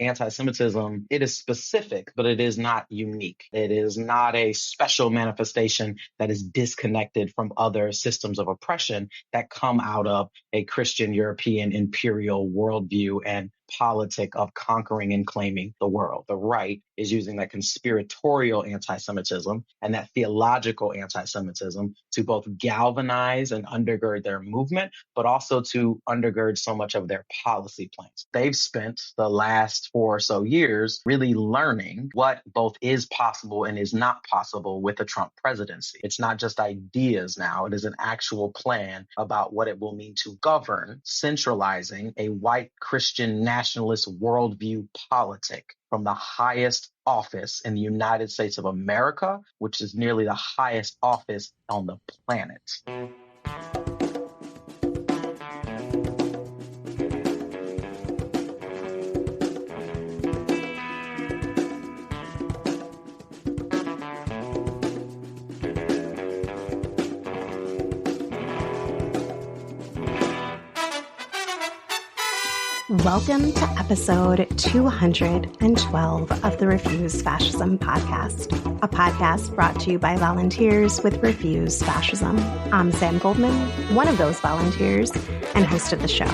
anti-Semitism, it is specific, but it is not unique. It is not a special manifestation that is disconnected from other systems of oppression that come out of a Christian European imperial worldview and politic of conquering and claiming the world. The right is using that conspiratorial anti-Semitism and that theological anti-Semitism to both galvanize and undergird their movement, but also to undergird so much of their policy plans. They've spent the last 4 or so years really learning what both is possible and is not possible with the Trump presidency. It's not just ideas now, it is an actual plan about what it will mean to govern, centralizing a white Christian nationalist worldview politic from the highest office in the United States of America, which is nearly the highest office on the planet. Welcome to episode 212 of the Refuse Fascism podcast, a podcast brought to you by volunteers with Refuse Fascism. I'm Sam Goldman, one of those volunteers, and host of the show.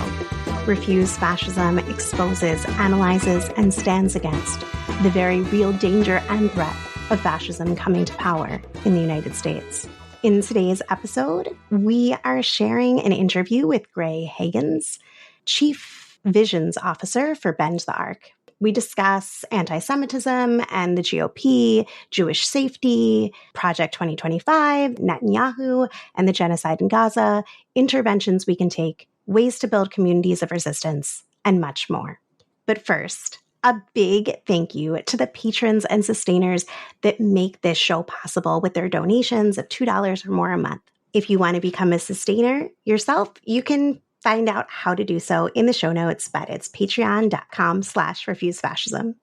Refuse Fascism exposes, analyzes, and stands against the very real danger and threat of fascism coming to power in the United States. In today's episode, we are sharing an interview with Graie Hagans, Chief Visions Officer for Bend the Arc. We discuss anti-Semitism and the GOP, Jewish safety, Project 2025, Netanyahu, and the genocide in Gaza, interventions we can take, ways to build communities of resistance, and much more. But first, a big thank you to the patrons and sustainers that make this show possible with their donations of $2 or more a month. If you want to become a sustainer yourself, you can find out how to do so in the show notes, but it's patreon.com/refusefascism.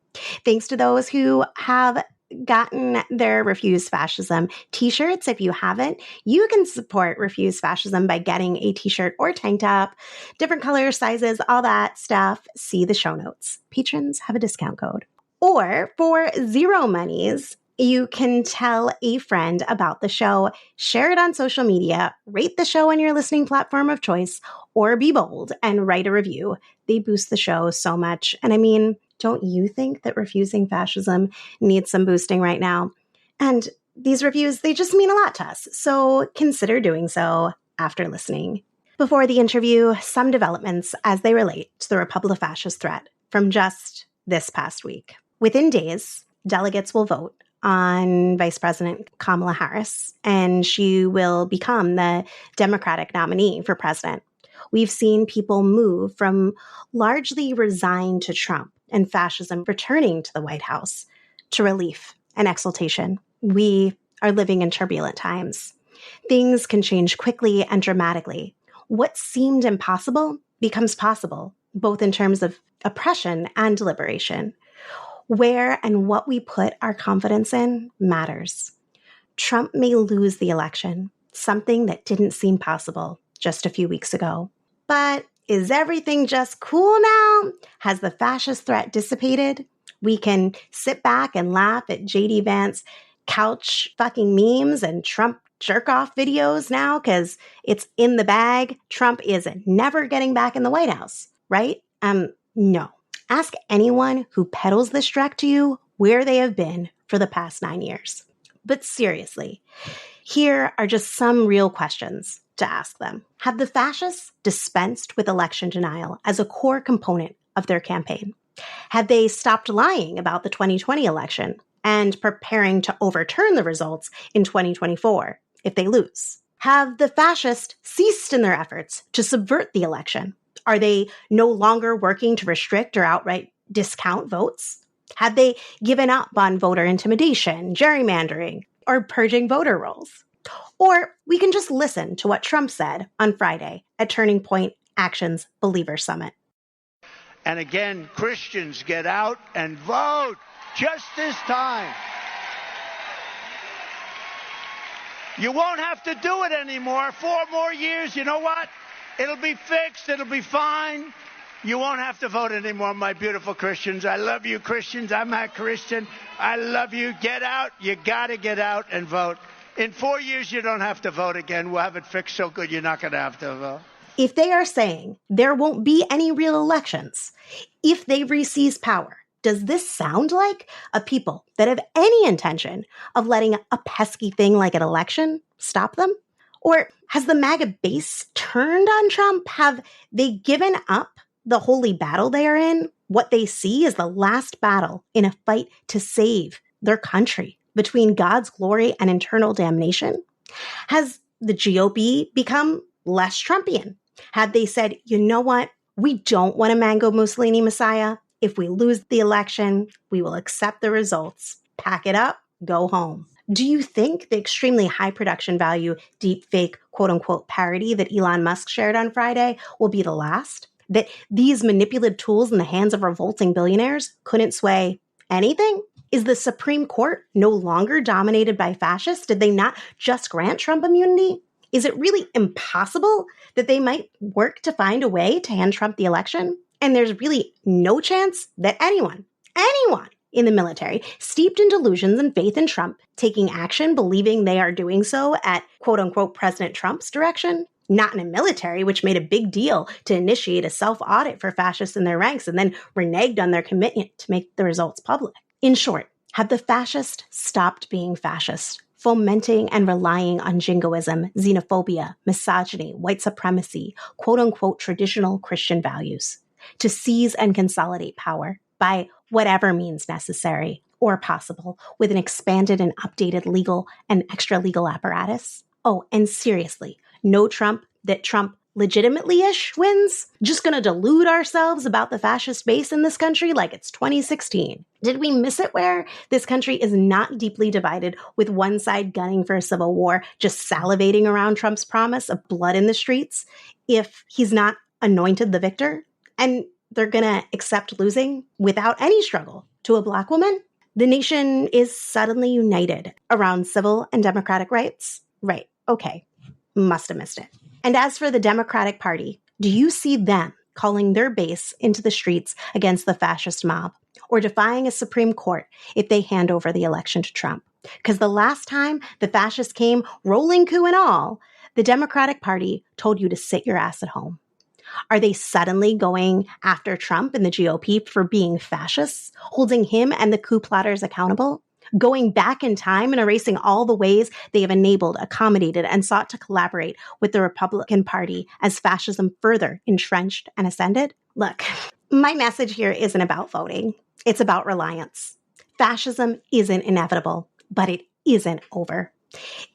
Thanks to those who have gotten their Refuse Fascism t-shirts. If you haven't, you can support Refuse Fascism by getting a t-shirt or tank top, different colors, sizes, all that stuff. See the show notes. Patrons have a discount code. Or for zero monies, you can tell a friend about the show, share it on social media, rate the show on your listening platform of choice, or be bold and write a review. They boost the show so much. And I mean, don't you think that Refusing Fascism needs some boosting right now? And these reviews, they just mean a lot to us. So consider doing so after listening. Before the interview, some developments as they relate to the Republicfascist threat from just this past week. Within days, delegates will vote on Vice President Kamala Harris, and she will become the Democratic nominee for president. We've seen people move from largely resigned to Trump and fascism returning to the White House to relief and exultation. We are living in turbulent times. Things can change quickly and dramatically. What seemed impossible becomes possible, both in terms of oppression and liberation. Where and what we put our confidence in matters. Trump may lose the election, something that didn't seem possible just a few weeks ago. But is everything just cool now? Has the fascist threat dissipated? We can sit back and laugh at J.D. Vance couch fucking memes and Trump jerk-off videos now because it's in the bag. Trump is never getting back in the White House, right? No. Ask anyone who peddles this dreck to you where they have been for the past 9 years. But seriously, here are just some real questions to ask them. Have the fascists dispensed with election denial as a core component of their campaign? Have they stopped lying about the 2020 election and preparing to overturn the results in 2024 if they lose? Have the fascists ceased in their efforts to subvert the election? Are they no longer working to restrict or outright discount votes? Have they given up on voter intimidation, gerrymandering, or purging voter rolls? Or we can just listen to what Trump said on Friday at Turning Point Action's Believer Summit. And again, Christians, get out and vote just this time. You won't have to do it anymore. 4 more years, you know what? It'll be fixed. It'll be fine. You won't have to vote anymore, my beautiful Christians. I love you, Christians. I'm a Christian. I love you. Get out. You got to get out and vote. In 4 years, you don't have to vote again. We'll have it fixed so good you're not going to have to vote. If they are saying there won't be any real elections, if they reseize power, does this sound like a people that have any intention of letting a pesky thing like an election stop them? Or has the MAGA base turned on Trump? Have they given up the holy battle they are in? What they see is the last battle in a fight to save their country between God's glory and eternal damnation? Has the GOP become less Trumpian? Have they said, you know what? We don't want a Mango Mussolini Messiah. If we lose the election, we will accept the results. Pack it up, go home. Do you think the extremely high production value, deep fake, quote unquote, parody that Elon Musk shared on Friday will be the last? That these manipulative tools in the hands of revolting billionaires couldn't sway anything? Is the Supreme Court no longer dominated by fascists? Did they not just grant Trump immunity? Is it really impossible that they might work to find a way to hand Trump the election? And there's really no chance that anyone in the military, steeped in delusions and faith in Trump, taking action, believing they are doing so at quote unquote President Trump's direction, not in a military, which made a big deal to initiate a self-audit for fascists in their ranks and then reneged on their commitment to make the results public. In short, have the fascists stopped being fascist, fomenting and relying on jingoism, xenophobia, misogyny, white supremacy, quote unquote traditional Christian values, to seize and consolidate power by whatever means necessary or possible with an expanded and updated legal and extra-legal apparatus? Oh, and seriously, no Trump that Trump legitimately-ish wins? Just gonna delude ourselves about the fascist base in this country like it's 2016? Did we miss it where this country is not deeply divided with one side gunning for a civil war, just salivating around Trump's promise of blood in the streets if he's not anointed the victor? And they're gonna accept losing without any struggle to a Black woman? The nation is suddenly united around civil and democratic rights? Right, okay, must have missed it. And as for the Democratic Party, do you see them calling their base into the streets against the fascist mob or defying a Supreme Court if they hand over the election to Trump? Because the last time the fascists came, rolling coup and all, the Democratic Party told you to sit your ass at home. Are they suddenly going after Trump and the GOP for being fascists, holding him and the coup plotters accountable? Going back in time and erasing all the ways they have enabled, accommodated, and sought to collaborate with the Republican Party as fascism further entrenched and ascended? Look, my message here isn't about voting. It's about reliance. Fascism isn't inevitable, but it isn't over.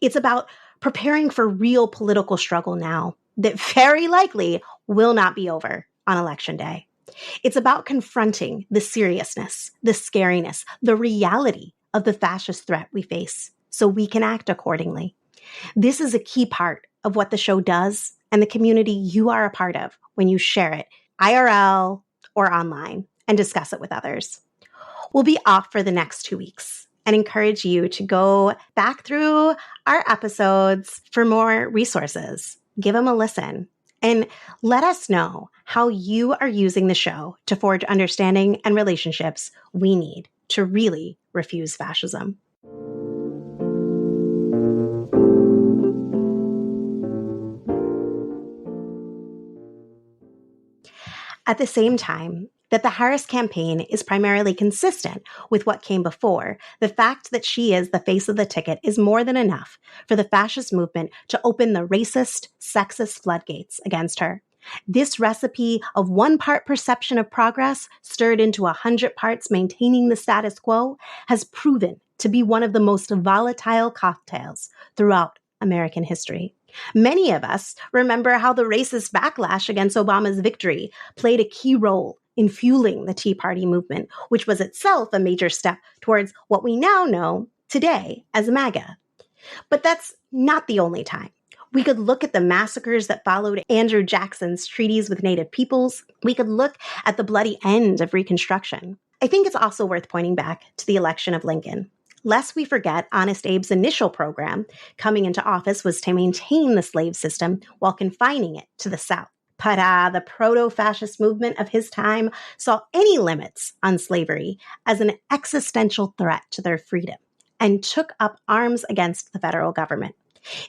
It's about preparing for real political struggle now that very likely will not be over on Election Day. It's about confronting the seriousness, the scariness, the reality of the fascist threat we face so we can act accordingly. This is a key part of what the show does and the community you are a part of when you share it, IRL or online, and discuss it with others. We'll be off for the next 2 weeks and encourage you to go back through our episodes for more resources. Give them a listen and let us know how you are using the show to forge understanding and relationships we need to really refuse fascism. At the same time that the Harris campaign is primarily consistent with what came before, the fact that she is the face of the ticket is more than enough for the fascist movement to open the racist, sexist floodgates against her. This recipe of 1 part perception of progress stirred into 100 parts maintaining the status quo has proven to be one of the most volatile cocktails throughout American history. Many of us remember how the racist backlash against Obama's victory played a key role in fueling the Tea Party movement, which was itself a major step towards what we now know today as MAGA. But that's not the only time. We could look at the massacres that followed Andrew Jackson's treaties with Native peoples. We could look at the bloody end of Reconstruction. I think it's also worth pointing back to the election of Lincoln. Lest we forget, Honest Abe's initial program coming into office was to maintain the slave system while confining it to the South. But the proto-fascist movement of his time saw any limits on slavery as an existential threat to their freedom and took up arms against the federal government.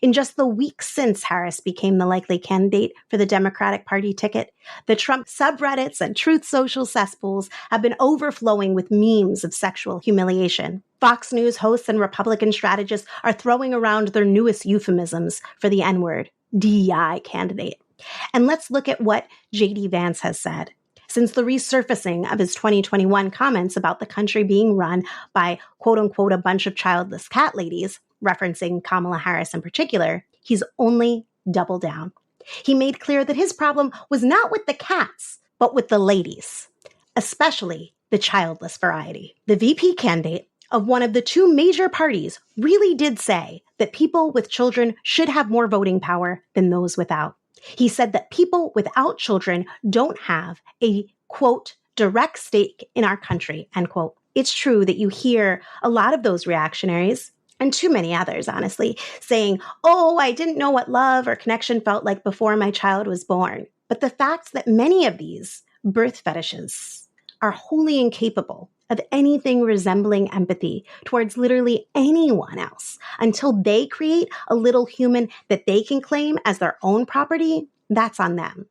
In just the weeks since Harris became the likely candidate for the Democratic Party ticket, the Trump subreddits and Truth Social cesspools have been overflowing with memes of sexual humiliation. Fox News hosts and Republican strategists are throwing around their newest euphemisms for the N-word, DEI candidate. And let's look at what J.D. Vance has said. Since the resurfacing of his 2021 comments about the country being run by, quote unquote, a bunch of childless cat ladies, referencing Kamala Harris in particular, he's only doubled down. He made clear that his problem was not with the cats, but with the ladies, especially the childless variety. The VP candidate of one of the two major parties really did say that people with children should have more voting power than those without. He said that people without children don't have a, quote, direct stake in our country, end quote. It's true that you hear a lot of those reactionaries, and too many others, honestly, saying, oh, I didn't know what love or connection felt like before my child was born. But the fact that many of these birth fetishes are wholly incapable of anything resembling empathy towards literally anyone else until they create a little human that they can claim as their own property, that's on them.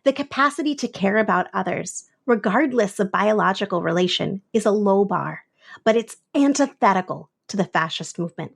The capacity to care about others, regardless of biological relation, is a low bar, but it's antithetical to the fascist movement.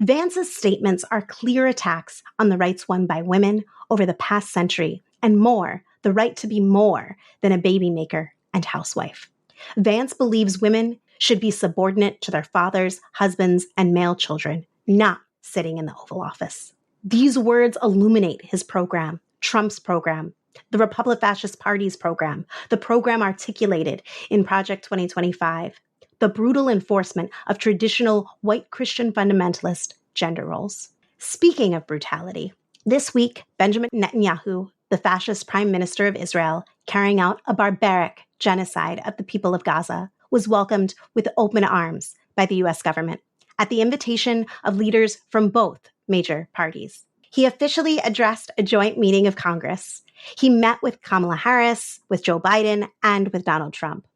Vance's statements are clear attacks on the rights won by women over the past century, and more, the right to be more than a baby maker and housewife. Vance believes women should be subordinate to their fathers, husbands, and male children, not sitting in the Oval Office. These words illuminate his program, Trump's program, the Republican Fascist Party's program, the program articulated in Project 2025, the brutal enforcement of traditional white Christian fundamentalist gender roles. Speaking of brutality, this week, Benjamin Netanyahu, the fascist prime minister of Israel, carrying out a barbaric genocide of the people of Gaza, was welcomed with open arms by the U.S. government at the invitation of leaders from both major parties. He officially addressed a joint meeting of Congress. He met with Kamala Harris, with Joe Biden, and with Donald Trump.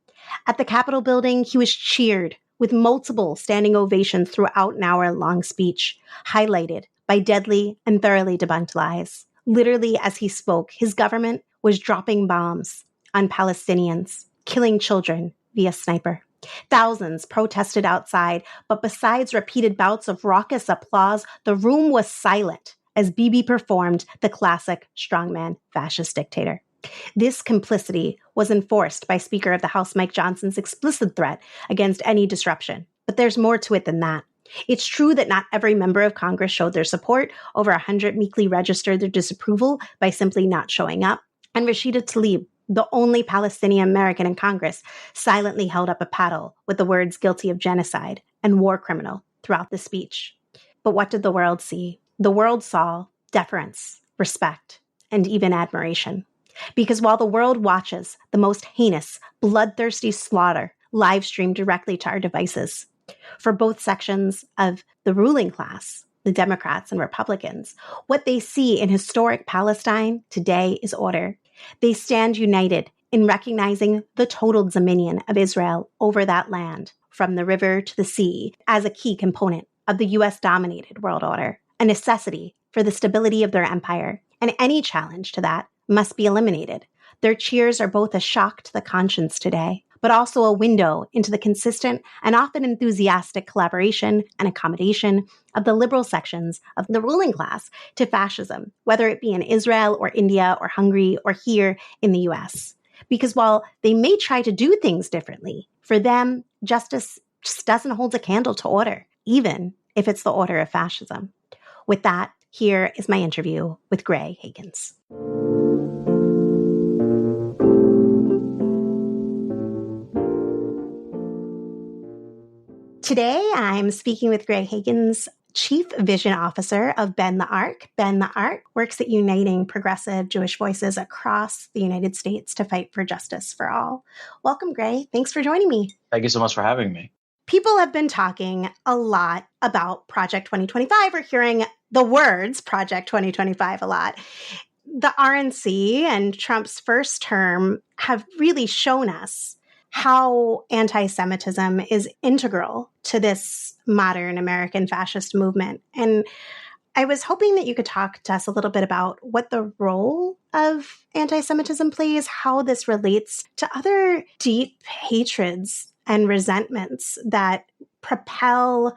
At the Capitol building, he was cheered with multiple standing ovations throughout an hour-long speech, highlighted by deadly and thoroughly debunked lies. Literally, as he spoke, his government was dropping bombs on Palestinians, killing children via sniper. Thousands protested outside, but besides repeated bouts of raucous applause, the room was silent as Bibi performed the classic strongman fascist dictator. This complicity was enforced by Speaker of the House Mike Johnson's explicit threat against any disruption. But there's more to it than that. It's true that not every member of Congress showed their support. Over 100 meekly registered their disapproval by simply not showing up. And Rashida Tlaib, the only Palestinian American in Congress, silently held up a paddle with the words guilty of genocide and war criminal throughout the speech. But what did the world see? The world saw deference, respect, and even admiration. Because while the world watches the most heinous, bloodthirsty slaughter live streamed directly to our devices, for both sections of the ruling class, the Democrats and Republicans, what they see in historic Palestine today is order. They stand united in recognizing the total dominion of Israel over that land, from the river to the sea, as a key component of the U.S.-dominated world order, a necessity for the stability of their empire, and any challenge to that must be eliminated. Their cheers are both a shock to the conscience today, but also a window into the consistent and often enthusiastic collaboration and accommodation of the liberal sections of the ruling class to fascism, whether it be in Israel or India or Hungary or here in the US. Because while they may try to do things differently, for them, justice just doesn't hold a candle to order, even if it's the order of fascism. With that, here is my interview with Graie Hagans. Today, I'm speaking with Graie Hagans, Chief Vision Officer of Bend the Arc. Bend the Arc works at uniting progressive Jewish voices across the United States to fight for justice for all. Welcome, Graie. Thanks for joining me. Thank you so much for having me. People have been talking a lot about Project 2025 or hearing the words Project 2025 a lot. the RNC and Trump's first term have really shown us how anti-Semitism is integral to this modern American fascist movement. And I was hoping that you could talk to us a little bit about what the role of anti-Semitism plays, how this relates to other deep hatreds and resentments that propel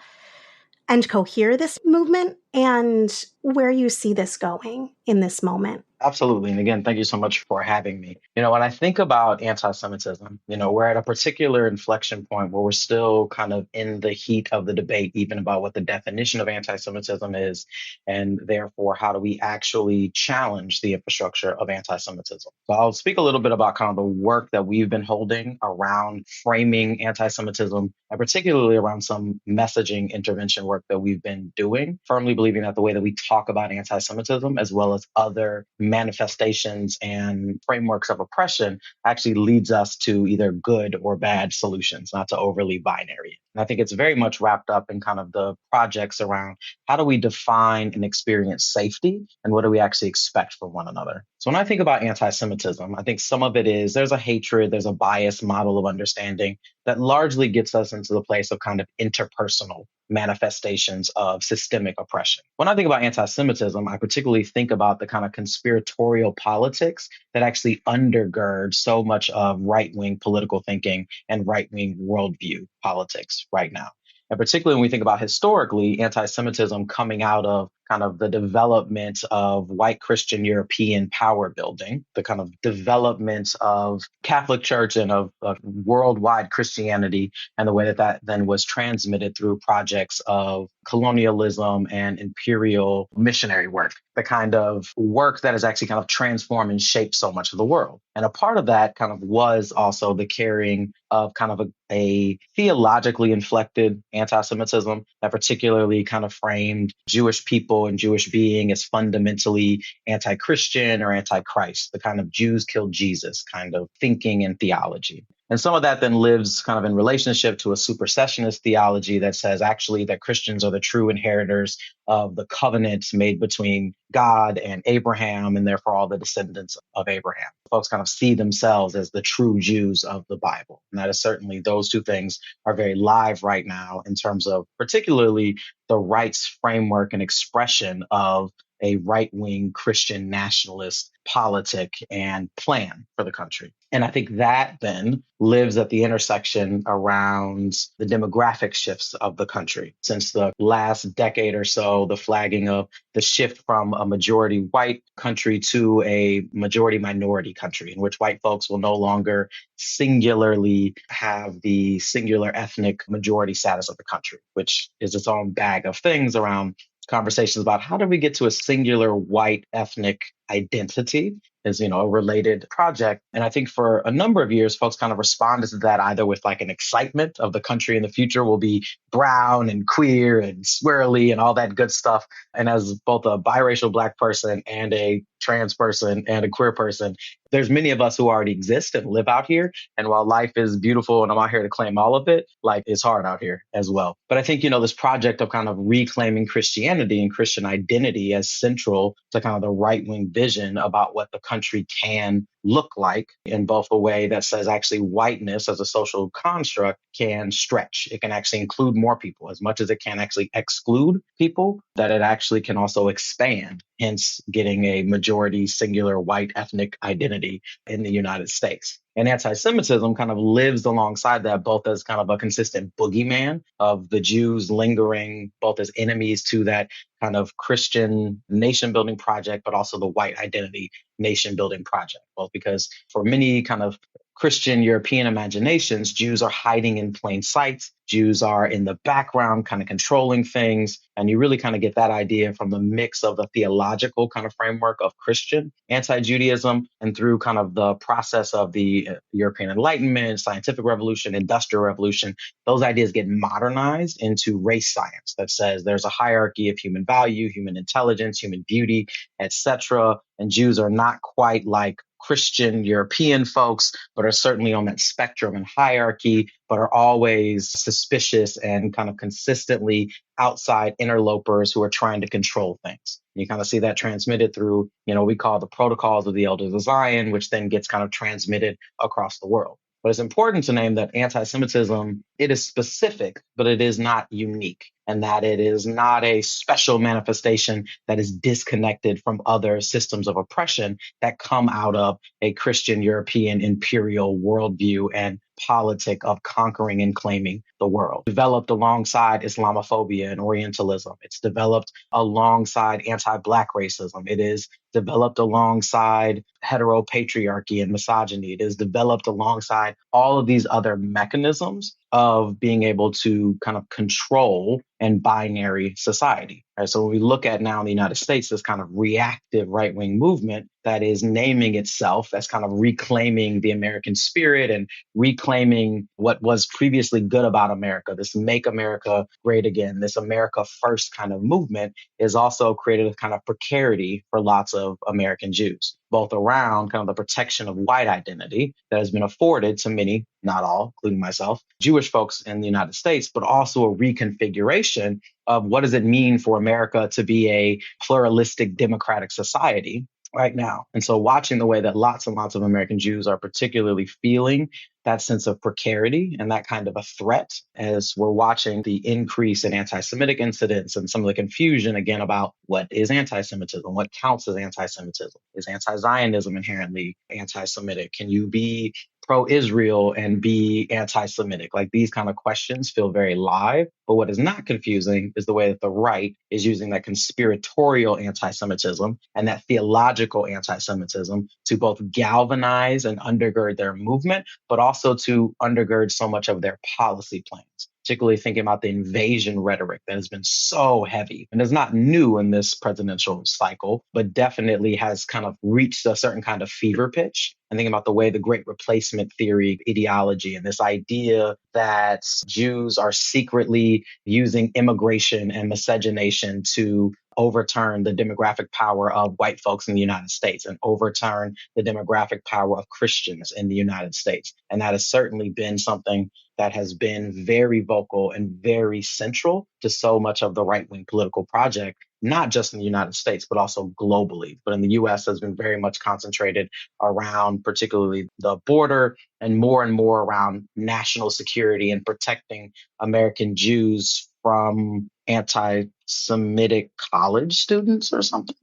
and cohere this movement, and where you see this going in this moment. Absolutely. And again, thank you so much for having me. When I think about anti-Semitism, we're at a particular inflection point where we're still kind of in the heat of the debate, even about what the definition of anti-Semitism is, and therefore, how do we actually challenge the infrastructure of anti-Semitism? So I'll speak a little bit about kind of the work that we've been holding around framing anti-Semitism, and particularly around some messaging intervention work that we've been doing, firmly believing that the way that we talk about anti-Semitism, as well as other manifestations and frameworks of oppression, actually leads us to either good or bad solutions, not to overly binary. And I think it's very much wrapped up in kind of the projects around how do we define and experience safety, and what do we actually expect from one another. So when I think about anti-Semitism, I think some of it is there's a hatred, there's a bias model of understanding that largely gets us into the place of kind of interpersonal manifestations of systemic oppression. When I think about anti-Semitism, I particularly think about the kind of conspiratorial politics that actually undergird so much of right-wing political thinking and right-wing worldview politics right now. And particularly when we think about historically anti-Semitism coming out of kind of the development of white Christian European power building, the kind of development of Catholic Church and of worldwide Christianity, and the way that that then was transmitted through projects of colonialism and imperial missionary work, the kind of work that has actually kind of transformed and shaped so much of the world. And a part of that kind of was also the carrying of kind of a theologically inflected anti-Semitism that particularly kind of framed Jewish people and Jewish being as fundamentally anti-Christian or anti-Christ, the kind of Jews killed Jesus kind of thinking and theology. And some of that then lives kind of in relationship to a supersessionist theology that says actually that Christians are the true inheritors of the covenants made between God and Abraham, and therefore all the descendants of Abraham. Folks kind of see themselves as the true Jews of the Bible. And that is certainly, those two things are very live right now in terms of particularly the rights framework and expression of a right-wing Christian nationalist politic and plan for the country. And I think that then lives at the intersection around the demographic shifts of the country. Since the last decade or so, the flagging of the shift from a majority white country to a majority minority country, in which white folks will no longer singularly have the singular ethnic majority status of the country, which is its own bag of things around conversations about how do we get to a singular white ethnic identity is, a related project. And I think for a number of years, folks kind of responded to that either with like an excitement of the country in the future will be brown and queer and swirly and all that good stuff. And as both a biracial Black person and a trans person and a queer person, there's many of us who already exist and live out here. And while life is beautiful and I'm out here to claim all of it, like it's hard out here as well. But I think, this project of kind of reclaiming Christianity and Christian identity as central to kind of the right-wing vision about what the country can look like, in both a way that says actually whiteness as a social construct can stretch. It can actually include more people as much as it can actually exclude people, that it actually can also expand, hence getting a majority singular white ethnic identity in the United States. And anti-Semitism kind of lives alongside that, both as kind of a consistent boogeyman of the Jews lingering both as enemies to that kind of Christian nation building project, but also the white identity nation building project. Both because for many kind of Christian European imaginations, Jews are hiding in plain sight. Jews are in the background, kind of controlling things. And you really kind of get that idea from the mix of the theological kind of framework of Christian anti-Judaism and through kind of the process of the European Enlightenment, scientific revolution, industrial revolution. Those ideas get modernized into race science that says there's a hierarchy of human value, human intelligence, human beauty, etc. And Jews are not quite like Christian European folks, but are certainly on that spectrum and hierarchy, but are always suspicious and kind of consistently outside interlopers who are trying to control things. You kind of see that transmitted through, we call the protocols of the elders of Zion, which then gets kind of transmitted across the world. But it's important to name that anti-Semitism, it is specific, but it is not unique, and that it is not a special manifestation that is disconnected from other systems of oppression that come out of a Christian European imperial worldview and politic of conquering and claiming the world. Developed alongside Islamophobia and Orientalism. It's developed alongside anti-Black racism. It is developed alongside heteropatriarchy and misogyny. It is developed alongside all of these other mechanisms of being able to kind of control and binary society. Right? So when we look at now in the United States, this kind of reactive right-wing movement that is naming itself as kind of reclaiming the American spirit and reclaiming what was previously good about America, this Make America Great Again, this America First kind of movement is also created a kind of precarity for lots of American Jews, both around kind of the protection of white identity that has been afforded to many, not all, including myself, Jewish folks in the United States, but also a reconfiguration of what does it mean for America to be a pluralistic democratic society right now. And so watching the way that lots and lots of American Jews are particularly feeling that sense of precarity and that kind of a threat as we're watching the increase in anti-Semitic incidents and some of the confusion again about what is anti-Semitism, what counts as anti-Semitism. Is anti-Zionism inherently anti-Semitic? Can you be pro-Israel and be anti-Semitic? Like these kind of questions feel very live. But what is not confusing is the way that the right is using that conspiratorial anti-Semitism and that theological anti-Semitism to both galvanize and undergird their movement, but also to undergird so much of their policy plans. Particularly thinking about the invasion rhetoric that has been so heavy and is not new in this presidential cycle, but definitely has kind of reached a certain kind of fever pitch. And thinking about the way the great replacement theory ideology and this idea that Jews are secretly using immigration and miscegenation to overturn the demographic power of white folks in the United States and overturn the demographic power of Christians in the United States. And that has certainly been something that has been very vocal and very central to so much of the right-wing political project, not just in the United States, but also globally. But in the US has been very much concentrated around particularly the border and more around national security and protecting American Jews from anti-Semitic college students or something.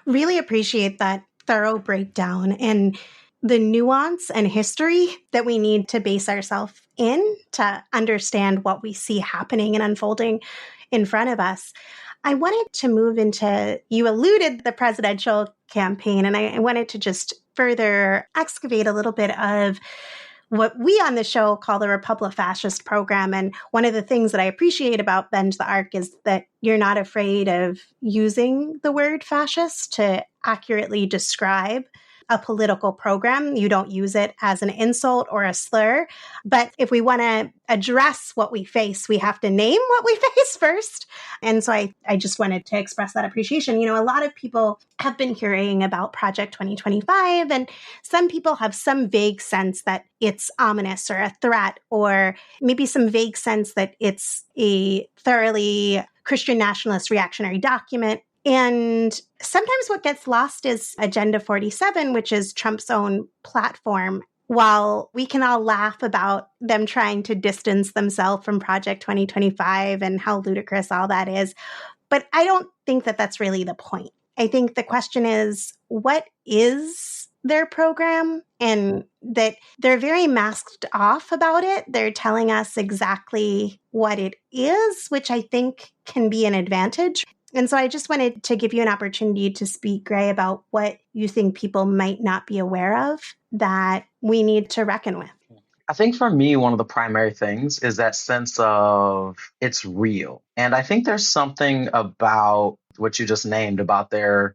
Really appreciate that thorough breakdown and the nuance and history that we need to base ourselves in to understand what we see happening and unfolding in front of us. I wanted to move into, you alluded the presidential campaign, and I wanted to just further excavate a little bit of what we on the show call the Republic Fascist program. And one of the things that I appreciate about Bend the Arc is that you're not afraid of using the word fascist to accurately describe a political program. You don't use it as an insult or a slur. But if we want to address what we face, we have to name what we face first. And so I just wanted to express that appreciation. You know, a lot of people have been hearing about Project 2025, and some people have some vague sense that it's ominous or a threat, or maybe some vague sense that it's a thoroughly Christian nationalist reactionary document. And sometimes what gets lost is Agenda 47, which is Trump's own platform. While we can all laugh about them trying to distance themselves from Project 2025 and how ludicrous all that is, but I don't think that that's really the point. I think the question is, what is their program? And that they're very masked off about it. They're telling us exactly what it is, which I think can be an advantage. And so I just wanted to give you an opportunity to speak, Graie, about what you think people might not be aware of that we need to reckon with. I think for me, one of the primary things is that sense of it's real. And I think there's something about what you just named about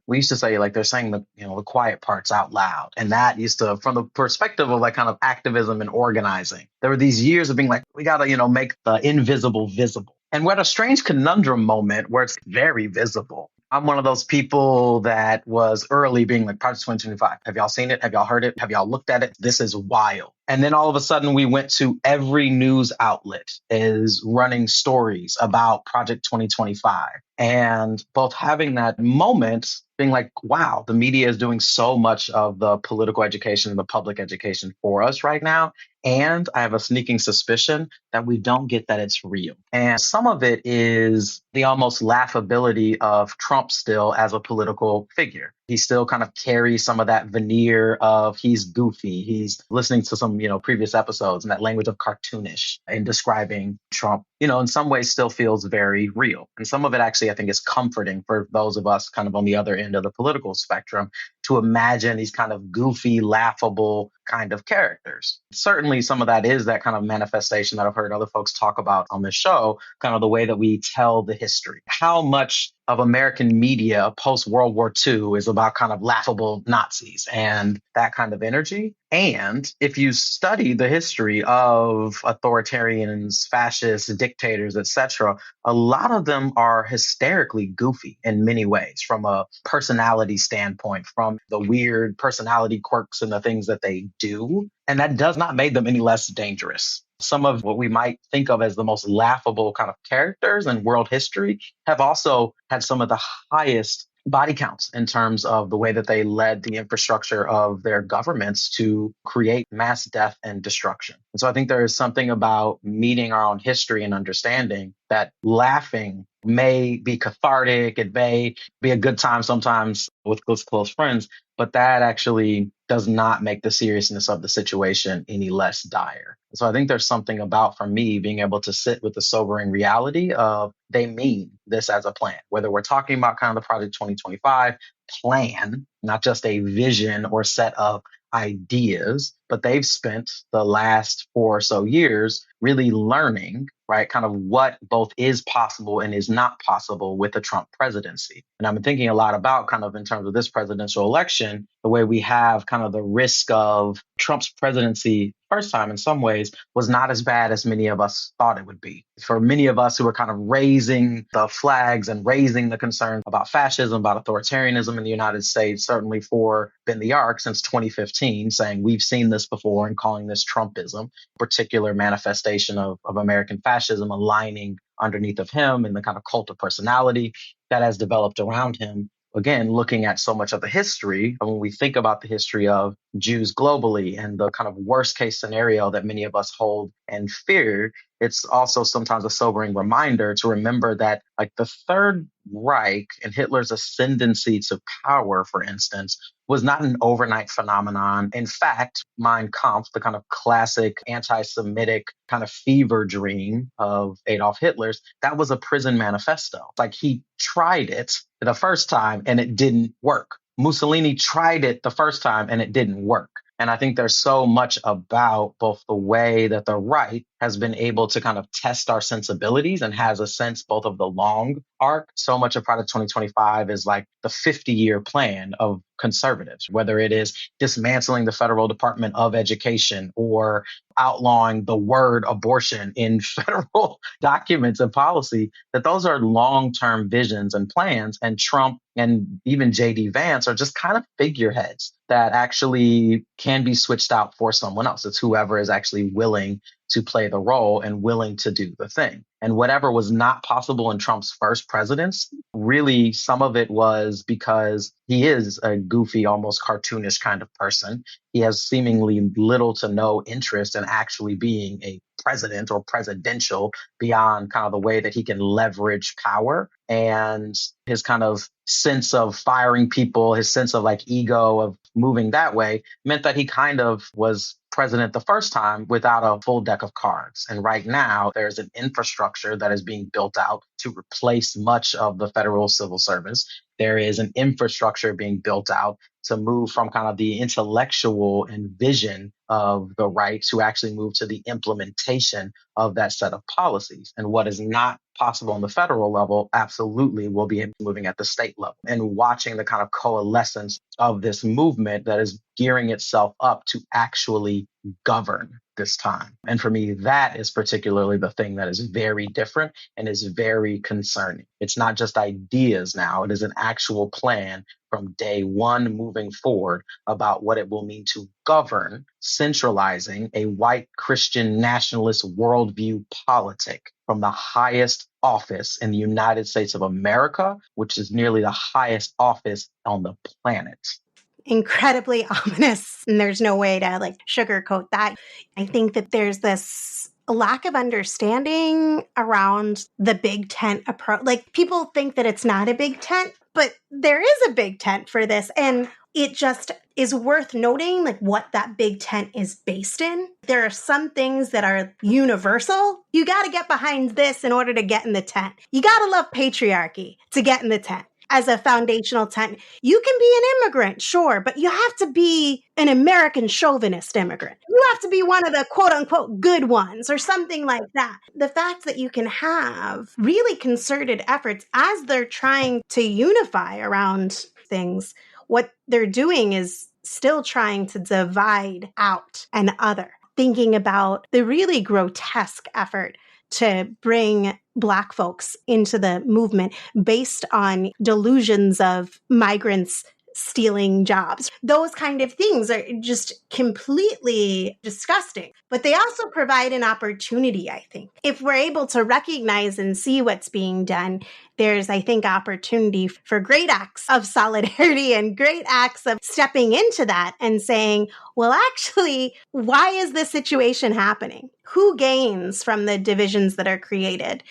we used to say, like, they're saying the quiet parts out loud. And that used to, from the perspective of like kind of activism and organizing, there were these years of being like, we got to, make the invisible visible. And we're at a strange conundrum moment where it's very visible. I'm one of those people that was early being like, Project 2025. Have y'all seen it? Have y'all heard it? Have y'all looked at it? This is wild. And then all of a sudden we went to every news outlet is running stories about Project 2025. And both having that moment being like, wow, the media is doing so much of the political education and the public education for us right now. And I have a sneaking suspicion that we don't get that it's real. And some of it is the almost laughability of Trump still as a political figure. He still kind of carries some of that veneer of he's goofy. He's listening to some, previous episodes and that language of cartoonish in describing Trump, in some ways still feels very real. And some of it actually, I think, is comforting for those of us kind of on the other end of the political spectrum to imagine these kind of goofy, laughable kind of characters. Certainly some of that is that kind of manifestation that I've heard other folks talk about on this show, kind of the way that we tell the history. How much of American media post World War II is about kind of laughable Nazis and that kind of energy. And if you study the history of authoritarians, fascists, dictators, etc., a lot of them are hysterically goofy in many ways from a personality standpoint, from the weird personality quirks and the things that they do. And that does not make them any less dangerous. Some of what we might think of as the most laughable kind of characters in world history have also had some of the highest body counts in terms of the way that they led the infrastructure of their governments to create mass death and destruction. And so I think there is something about meeting our own history and understanding that laughing may be cathartic. It may be a good time sometimes with close friends, but that actually does not make the seriousness of the situation any less dire. So I think there's something about, for me, being able to sit with the sobering reality of they mean this as a plan, whether we're talking about kind of the Project 2025 plan, not just a vision or set of ideas, but they've spent the last 4 or so years really learning, right, kind of what both is possible and is not possible with the Trump presidency. And I've been thinking a lot about kind of in terms of this presidential election, the way we have kind of the risk of Trump's presidency first time in some ways was not as bad as many of us thought it would be. For many of us who were kind of raising the flags and raising the concern about fascism, about authoritarianism in the United States, certainly for been the arc since 2015, saying we've seen this before and calling this Trumpism, particular manifestation of American fascism aligning underneath of him and the kind of cult of personality that has developed around him. Again, looking at so much of the history, when we think about the history of Jews globally and the kind of worst case scenario that many of us hold and fear, it's also sometimes a sobering reminder to remember that like the Third Reich and Hitler's ascendancy to power, for instance, was not an overnight phenomenon. In fact, Mein Kampf, the kind of classic anti-Semitic kind of fever dream of Adolf Hitler's, that was a prison manifesto. Like he tried it the first time and it didn't work. Mussolini tried it the first time and it didn't work. And I think there's so much about both the way that the right has been able to kind of test our sensibilities and has a sense both of the long arc. So much of Project 2025 is like the 50-year plan of conservatives, whether it is dismantling the federal Department of Education or outlawing the word abortion in federal documents and policy, that those are long-term visions and plans. And Trump and even J.D. Vance are just kind of figureheads that actually can be switched out for someone else. It's whoever is actually willing to play the role and willing to do the thing. And whatever was not possible in Trump's first presidency, really some of it was because he is a goofy, almost cartoonish kind of person. He has seemingly little to no interest in actually being a president or presidential beyond kind of the way that he can leverage power. And his kind of sense of firing people, his sense of like ego of moving that way meant that he kind of was president the first time without a full deck of cards. And right now there's an infrastructure that is being built out to replace much of the federal civil service. There is an infrastructure being built out to move from kind of the intellectual and vision of the right to actually move to the implementation of that set of policies. And what is not possible on the federal level absolutely will be moving at the state level, and watching the kind of coalescence of this movement that is gearing itself up to actually govern this time. And for me, that is particularly the thing that is very different and is very concerning. It's not just ideas now, it is an actual plan from day one moving forward about what it will mean to govern, centralizing a white Christian nationalist worldview politic from the highest office in the United States of America, which is nearly the highest office on the planet. Incredibly ominous, and there's no way to sugarcoat that. I think that there's this lack of understanding around the big tent approach. People think that it's not a big tent, but there is a big tent for this, and it just is worth noting what that big tent is based in. There are some things that are universal. You got to get behind this in order to get in the tent. You got to love patriarchy to get in the tent. As a foundational tent, you can be an immigrant, sure, but you have to be an American chauvinist immigrant. You have to be one of the quote unquote good ones or something like that. The fact that you can have really concerted efforts as they're trying to unify around things, what they're doing is still trying to divide out and other. Thinking about the really grotesque effort to bring Black folks into the movement based on delusions of migrants stealing jobs. Those kind of things are just completely disgusting. But they also provide an opportunity, I think. If we're able to recognize and see what's being done, there's, I think, opportunity for great acts of solidarity and great acts of stepping into that and saying, well, actually, why is this situation happening? Who gains from the divisions that are created?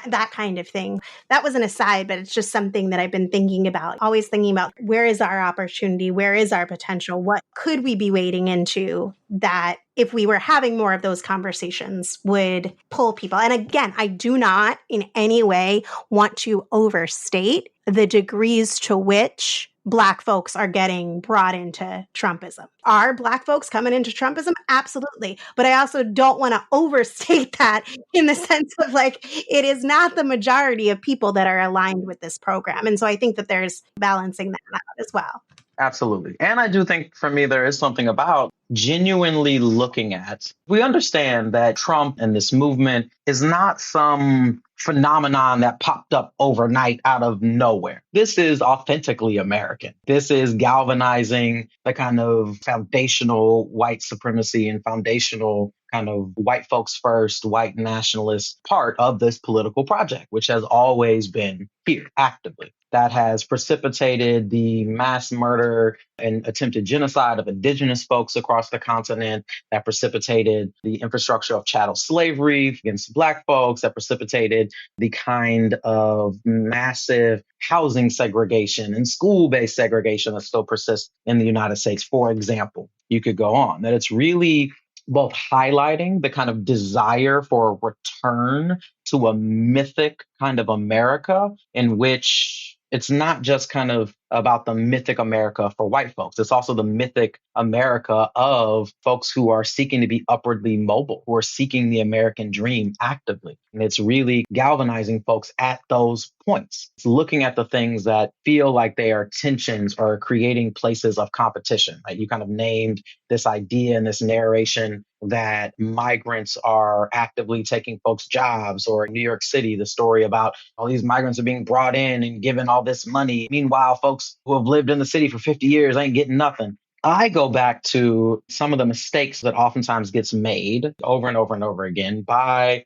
That kind of thing. That was an aside, but it's just something that I've been thinking about, always thinking about where is our opportunity? Where is our potential? What could we be wading into that if we were having more of those conversations would pull people? And again, I do not in any way want to overstate the degrees to which Black folks are getting brought into Trumpism. Are Black folks coming into Trumpism? Absolutely. But I also don't want to overstate that in the sense of it is not the majority of people that are aligned with this program. And so I think that there's balancing that out as well. Absolutely. And I do think for me, there is something about genuinely looking at, we understand that Trump and this movement is not some phenomenon that popped up overnight out of nowhere. This is authentically American. This is galvanizing the kind of foundational white supremacy and foundational kind of white folks first, white nationalist part of this political project, which has always been here actively. That has precipitated the mass murder and attempted genocide of indigenous folks across the continent, that precipitated the infrastructure of chattel slavery against Black folks, that precipitated the kind of massive housing segregation and school-based segregation that still persists in the United States, for example. You could go on. That it's really both highlighting the kind of desire for a return to a mythic kind of America in which it's not just kind of about the mythic America for white folks. It's also the mythic America of folks who are seeking to be upwardly mobile, who are seeking the American dream actively. And it's really galvanizing folks at those points. It's looking at the things that feel like they are tensions or creating places of competition. Right? You kind of named this idea and this narration that migrants are actively taking folks' jobs, or in New York City, the story about all these migrants are being brought in and given all this money. Meanwhile, folks who have lived in the city for 50 years ain't getting nothing. I go back to some of the mistakes that oftentimes gets made over and over and over again by,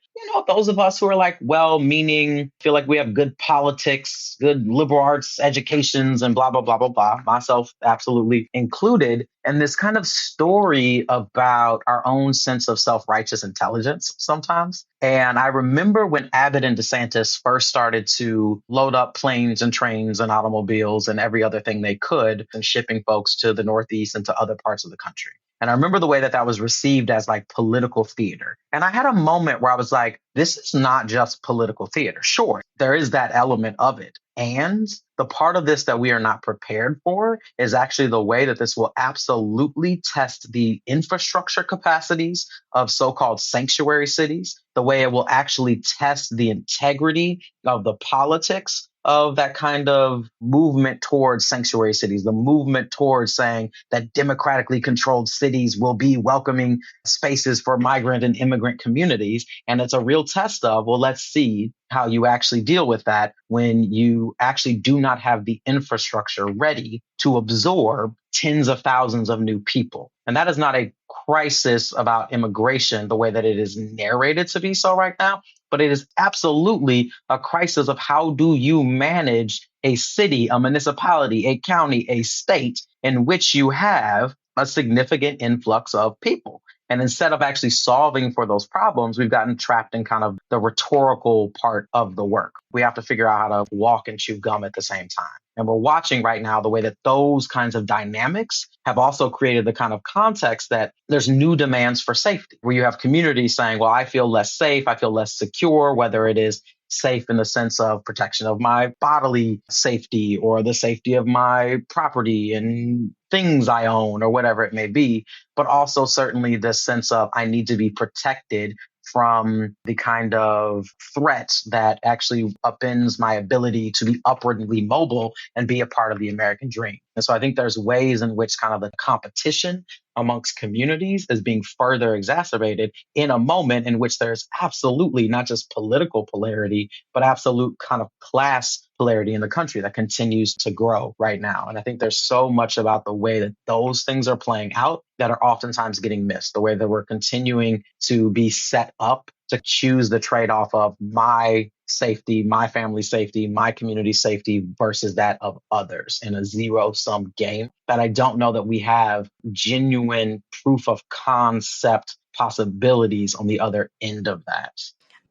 those of us who are well-meaning, feel like we have good politics, good liberal arts educations, and blah, blah, blah, blah, blah, myself absolutely included. And this kind of story about our own sense of self-righteous intelligence sometimes. And I remember when Abbott and DeSantis first started to load up planes and trains and automobiles and every other thing they could and shipping folks to the Northeast and to other parts of the country. And I remember the way that was received as political theater. And I had a moment where I was like, this is not just political theater. Sure, there is that element of it. And the part of this that we are not prepared for is actually the way that this will absolutely test the infrastructure capacities of so-called sanctuary cities, the way it will actually test the integrity of the politics of that kind of movement towards sanctuary cities, the movement towards saying that democratically controlled cities will be welcoming spaces for migrant and immigrant communities. And it's a real test of, well, let's see how you actually deal with that when you actually do not have the infrastructure ready to absorb tens of thousands of new people. And that is not a crisis about immigration the way that it is narrated to be so right now, but it is absolutely a crisis of how do you manage a city, a municipality, a county, a state in which you have a significant influx of people. And instead of actually solving for those problems, we've gotten trapped in kind of the rhetorical part of the work. We have to figure out how to walk and chew gum at the same time. And we're watching right now the way that those kinds of dynamics have also created the kind of context that there's new demands for safety, where you have communities saying, well, I feel less safe, I feel less secure, whether it is safe in the sense of protection of my bodily safety or the safety of my property and things I own or whatever it may be, but also certainly the sense of I need to be protected from the kind of threat that actually upends my ability to be upwardly mobile and be a part of the American dream. And so I think there's ways in which kind of the competition amongst communities is being further exacerbated in a moment in which there's absolutely not just political polarity, but absolute kind of class polarity in the country that continues to grow right now. And I think there's so much about the way that those things are playing out that are oftentimes getting missed, the way that we're continuing to be set up to choose the trade-off of my safety, my family's safety, my community's safety versus that of others in a zero-sum game that I don't know that we have genuine proof of concept possibilities on the other end of that.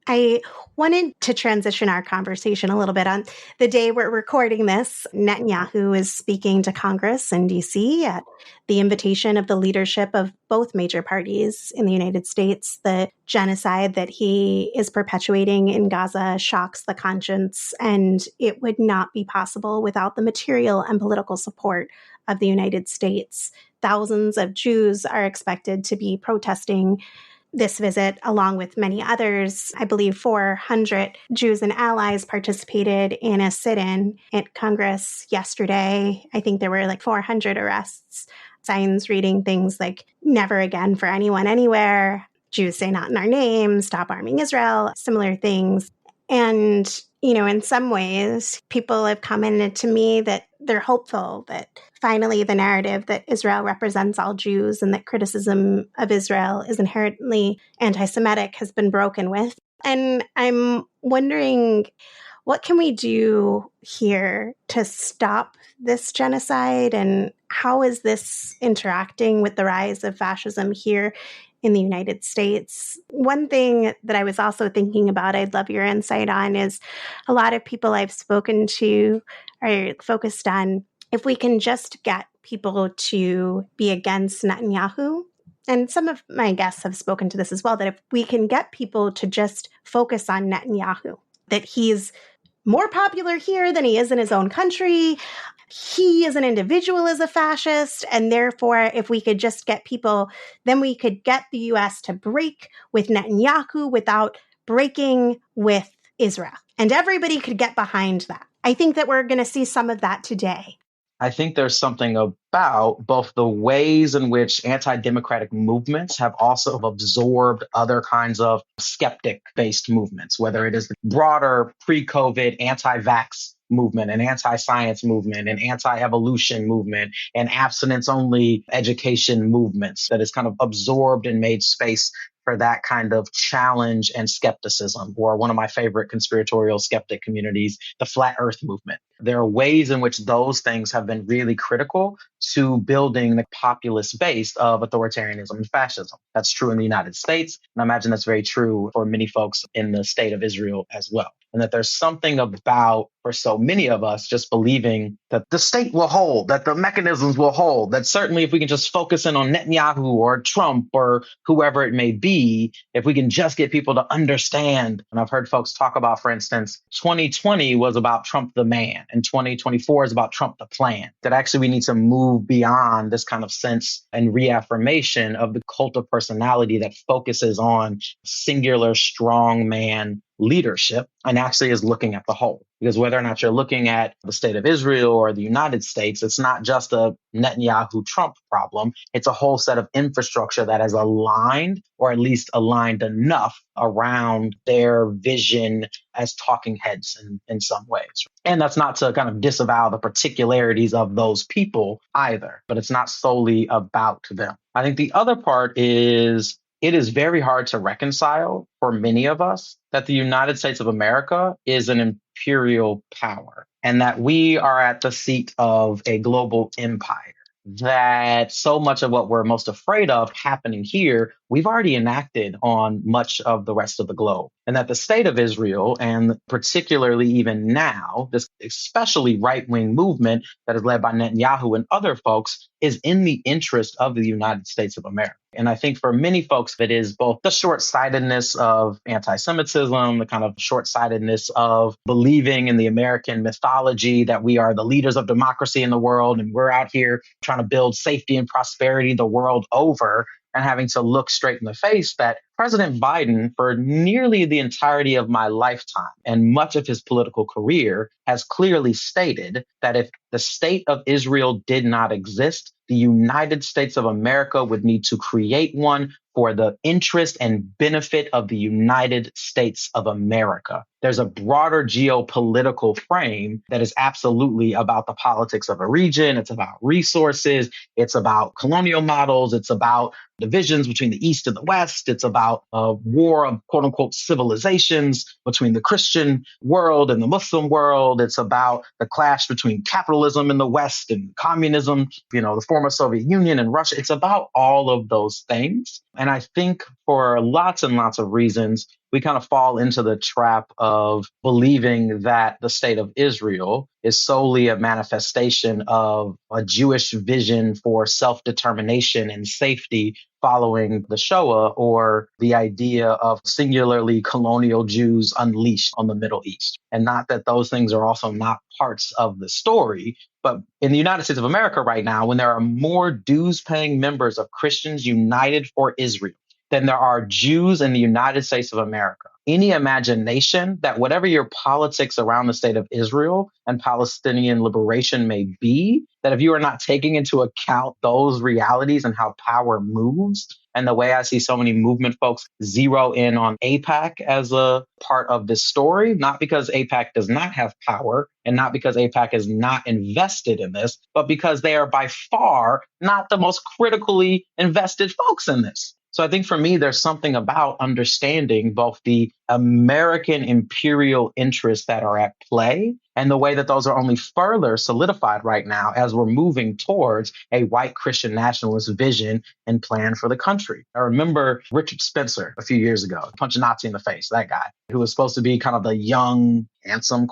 I wanted to transition our conversation a little bit. On the day we're recording this, Netanyahu is speaking to Congress in DC at the invitation of the leadership of both major parties in the United States. The genocide that he is perpetuating in Gaza shocks the conscience, and it would not be possible without the material and political support of the United States. Thousands of Jews are expected to be protesting this visit, along with many others. I believe 400 Jews and allies participated in a sit-in at Congress yesterday. I think there were like 400 arrests, signs reading things like "never again for anyone anywhere," "Jews say not in our name," "stop arming Israel," similar things. And, in some ways, people have commented to me that they're hopeful that finally the narrative that Israel represents all Jews and that criticism of Israel is inherently anti-Semitic has been broken with. And I'm wondering, what can we do here to stop this genocide? And how is this interacting with the rise of fascism here in the United States? One thing that I was also thinking about, I'd love your insight on, is a lot of people I've spoken to are focused on if we can just get people to be against Netanyahu. And some of my guests have spoken to this as well, that if we can get people to just focus on Netanyahu, that he's more popular here than he is in his own country. He as an individual is a fascist. And therefore, if we could just get people, then we could get the US to break with Netanyahu without breaking with Israel. And everybody could get behind that. I think that we're going to see some of that today. I think there's something about both the ways in which anti-democratic movements have also absorbed other kinds of skeptic-based movements, whether it is the broader pre-COVID anti-vax movement, an anti-science movement, an anti-evolution movement, and abstinence-only education movements that has kind of absorbed and made space for that kind of challenge and skepticism, or one of my favorite conspiratorial skeptic communities, the flat earth movement. There are ways in which those things have been really critical to building the populist base of authoritarianism and fascism. That's true in the United States, and I imagine that's very true for many folks in the state of Israel as well. And that there's something about, for so many of us, just believing that the state will hold, that the mechanisms will hold, that certainly if we can just focus in on Netanyahu or Trump or whoever it may be, if we can just get people to understand. And I've heard folks talk about, for instance, 2020 was about Trump the man and 2024 is about Trump the plan. That actually we need to move beyond this kind of sense and reaffirmation of the cult of personality that focuses on singular strong man leadership and actually is looking at the whole. Because whether or not you're looking at the state of Israel or the United States, it's not just a Netanyahu Trump problem. It's a whole set of infrastructure that is aligned, or at least aligned enough around their vision as talking heads in some ways. And that's not to kind of disavow the particularities of those people either, but it's not solely about them. I think the other part is it is very hard to reconcile for many of us that the United States of America is an imperial power and that we are at the seat of a global empire. That so much of what we're most afraid of happening here, we've already enacted on much of the rest of the globe. And that the state of Israel, and particularly even now, this especially right-wing movement that is led by Netanyahu and other folks, is in the interest of the United States of America. And I think for many folks, it is both the short-sightedness of anti-Semitism, the kind of short-sightedness of believing in the American mythology that we are the leaders of democracy in the world and we're out here trying to build safety and prosperity the world over, and having to look straight in the face that President Biden, for nearly the entirety of my lifetime and much of his political career, has clearly stated that if the state of Israel did not exist, the United States of America would need to create one for the interest and benefit of the United States of America. There's a broader geopolitical frame that is absolutely about the politics of a region. It's about resources. It's about colonial models. It's about divisions between the East and the West. It's about a war of quote unquote civilizations between the Christian world and the Muslim world. It's about the clash between capitalism in the West and communism, the former Soviet Union and Russia. It's about all of those things. And I think for lots and lots of reasons, we kind of fall into the trap of believing that the state of Israel is solely a manifestation of a Jewish vision for self-determination and safety following the Shoah, or the idea of singularly colonial Jews unleashed on the Middle East. And not that those things are also not parts of the story, but in the United States of America right now, when there are more dues-paying members of Christians United for Israel than there are Jews in the United States of America, any imagination that whatever your politics around the state of Israel and Palestinian liberation may be, that if you are not taking into account those realities and how power moves, and the way I see so many movement folks zero in on AIPAC as a part of this story, not because AIPAC does not have power and not because AIPAC is not invested in this, but because they are by far not the most critically invested folks in this. So I think for me, there's something about understanding both the American imperial interests that are at play and the way that those are only further solidified right now as we're moving towards a white Christian nationalist vision and plan for the country. I remember Richard Spencer a few years ago, punch a Nazi in the face, that guy, who was supposed to be kind of the young, handsome,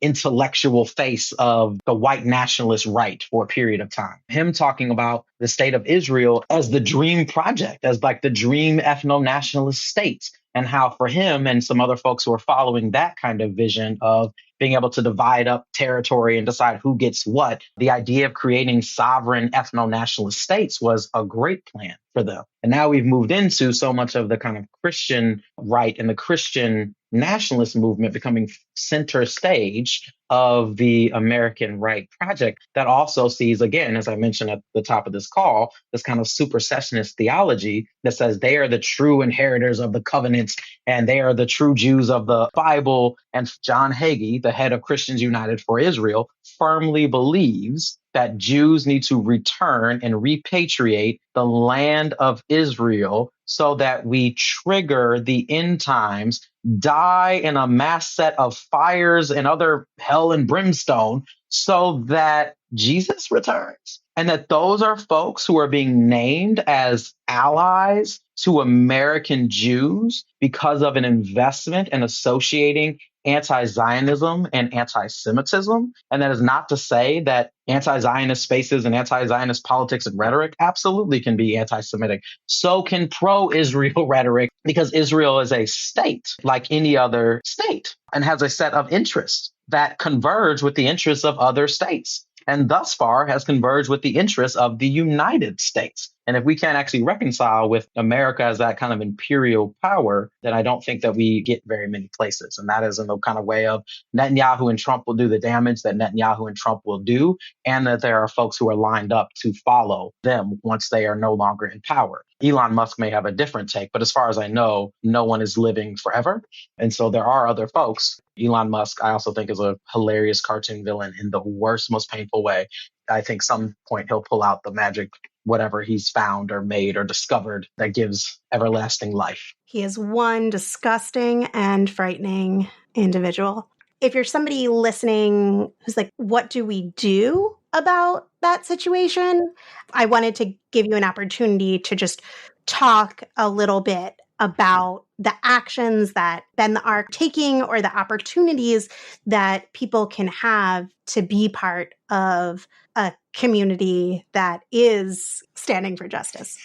intellectual face of the white nationalist right for a period of time. Him talking about the state of Israel as the dream project, as like the dream ethno-nationalist state. And how for him and some other folks who are following that kind of vision of being able to divide up territory and decide who gets what, the idea of creating sovereign ethno-nationalist states was a great plan for them. And now we've moved into so much of the kind of Christian right and the Christian nationalist movement becoming center stage of the American right project that also sees, again, as I mentioned at the top of this call, this kind of supersessionist theology that says they are the true inheritors of the covenants and they are the true Jews of the Bible. And John Hagee, the head of Christians United for Israel, firmly believes that Jews need to return and repatriate the land of Israel so that we trigger the end times, die in a mass set of fires and other hell and brimstone so that Jesus returns. And that those are folks who are being named as allies to American Jews because of an investment in associating anti-Zionism and anti-Semitism. And that is not to say that anti-Zionist spaces and anti-Zionist politics and rhetoric absolutely can be anti-Semitic. So can pro-Israel rhetoric, because Israel is a state like any other state and has a set of interests that converge with the interests of other states, and thus far has converged with the interests of the United States. And if we can't actually reconcile with America as that kind of imperial power, then I don't think that we get very many places. And that is in the kind of way of Netanyahu and Trump will do the damage that Netanyahu and Trump will do, and that there are folks who are lined up to follow them once they are no longer in power. Elon Musk may have a different take, but as far as I know, no one is living forever. And so there are other folks. Elon Musk, I also think, is a hilarious cartoon villain in the worst, most painful way. I think some point he'll pull out the magic, whatever he's found or made or discovered that gives everlasting life. He is one disgusting and frightening individual. If you're somebody listening who's like, what do we do about that situation? I wanted to give you an opportunity to just talk a little bit about the actions that Ben are taking or the opportunities that people can have to be part of a community that is standing for justice.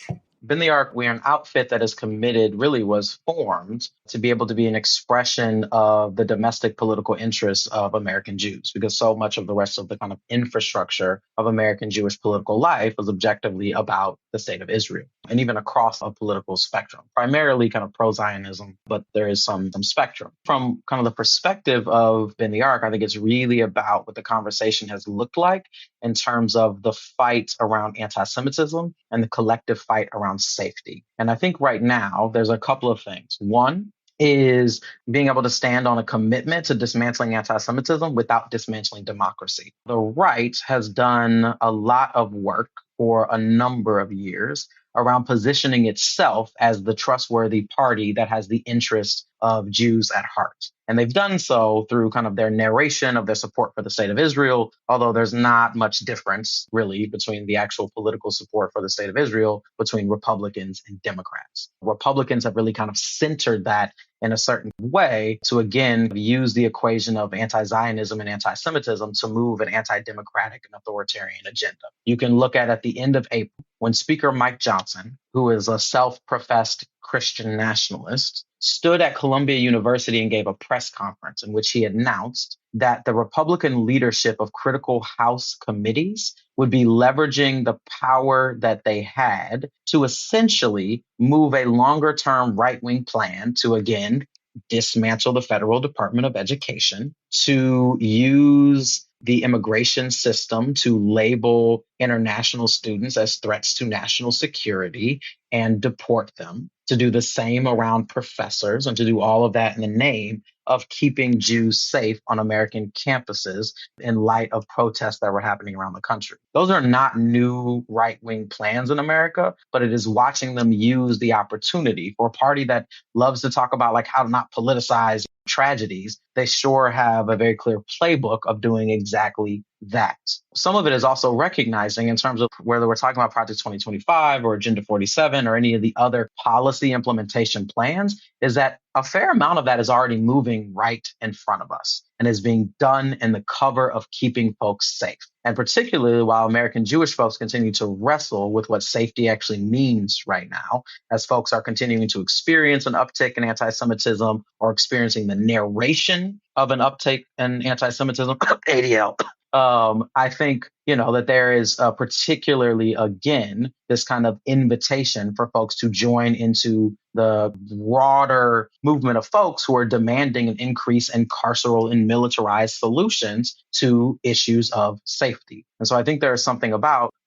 Ben the Ark, we're an outfit that is committed, really was formed to be able to be an expression of the domestic political interests of American Jews, because so much of the rest of the kind of infrastructure of American Jewish political life is objectively about the state of Israel, and even across a political spectrum, primarily kind of pro-Zionism, but there is some spectrum. From kind of the perspective of Ben the Ark, I think it's really about what the conversation has looked like in terms of the fight around anti-Semitism and the collective fight around safety. And I think right now there's a couple of things. One is being able to stand on a commitment to dismantling anti-Semitism without dismantling democracy. The right has done a lot of work for a number of years around positioning itself as the trustworthy party that has the interests of Jews at heart. And they've done so through kind of their narration of their support for the state of Israel, although there's not much difference really between the actual political support for the state of Israel between Republicans and Democrats. Republicans have really kind of centered that in a certain way to, again, use the equation of anti-Zionism and anti-Semitism to move an anti-democratic and authoritarian agenda. You can look at the end of April, when Speaker Mike Johnson, who is a self-professed Christian nationalist, stood at Columbia University and gave a press conference in which he announced that the Republican leadership of critical House committees would be leveraging the power that they had to essentially move a longer-term right-wing plan to, again, dismantle the federal Department of Education, to use the immigration system to label international students as threats to national security and deport them, to do the same around professors, and to do all of that in the name of keeping Jews safe on American campuses in light of protests that were happening around the country. Those are not new right-wing plans in America, but it is watching them use the opportunity for a party that loves to talk about like how to not politicize tragedies. They sure have a very clear playbook of doing exactly that. Some of it is also recognizing, in terms of whether we're talking about Project 2025 or Agenda 47 or any of the other policy implementation plans, is that a fair amount of that is already moving right in front of us and is being done in the cover of keeping folks safe. And particularly while American Jewish folks continue to wrestle with what safety actually means right now, as folks are continuing to experience an uptick in anti-Semitism or experiencing the narration of an uptick in anti-Semitism, ADL. I think, that there is particularly, again, this kind of invitation for folks to join into the broader movement of folks who are demanding an increase in carceral and militarized solutions to issues of safety. And so I think there is something